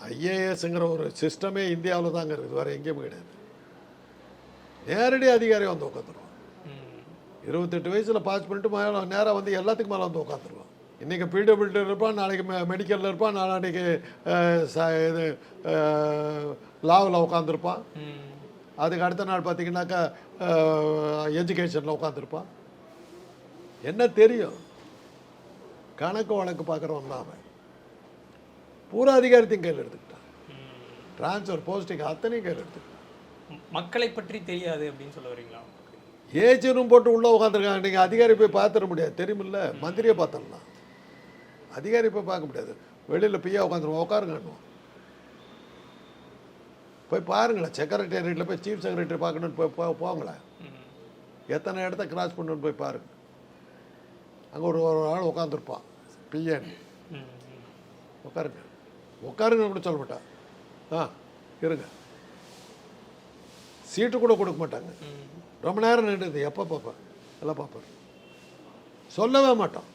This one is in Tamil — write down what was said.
ஐஏஎஸ்ங்கிற ஒரு சிஸ்டமே இந்தியாவில் தாங்க இருக்குது, வேறு எங்கேயும் கிடையாது. நேரடி அதிகாரி வந்து உட்காந்துருவான். 28 வயசில் பாஸ் பண்ணிட்டு மேலே நேராக வந்து எல்லாத்துக்கும் மேலே வந்து உட்காந்துருவான். இன்றைக்கி பிடபிள்யூடி இருப்பான், நாளைக்கு மெடிக்கலில் இருப்பான், நாளைக்கு இது லாவில் உட்காந்துருப்பான். அதுக்கு அடுத்த நாள் பார்த்தீங்கன்னாக்கா எஜுகேஷனில் உட்காந்துருப்பான். என்ன தெரியும்? கணக்கு வழக்கு பார்க்குறவன் தான் அவன். பூரா அதிகாரத்தையும் கையில் எடுத்துக்கிட்டான். டிரான்ஸ்ஃபர் போஸ்டிங் அத்தனையும் கையில் எடுத்துக்கிட்டான். மக்களை பற்றி தெரியாது அப்படின்னு சொல்ல வரீங்களா? ஏஜ் ரூம் போட்டு உள்ளே உட்காந்துருக்காங்க. நீங்கள் அதிகாரி போய் பார்த்துட முடியாது, தெரியுமில்ல? மந்திரியை பார்த்துடலாம், அதிகாரி போய் பார்க்க முடியாது. வெளியில் பியா உட்காந்துருவோம், உட்காருங்கன்னுவோம். போய் பாருங்களேன், செக்ரட்டேரியட்டில் போய் சீஃப் செக்ரட்டரி பார்க்கணுன்னு போங்களேன். எத்தனை இடத்த கிராஸ் பண்ணணுன்னு போய் பாருங்க. அங்கே ஒரு ஆள் உட்காந்துருப்பான், பிஏன்னு. உட்காருங்க உட்காருங்க கூட சொல்ல மாட்டான். இருங்க, சீட்டு கூட கொடுக்க மாட்டாங்க. ரொம்ப நேரம் நின்றுது, எப்போ பார்ப்பேன் எல்லாம் பார்ப்பார், சொல்லவே மாட்டான்.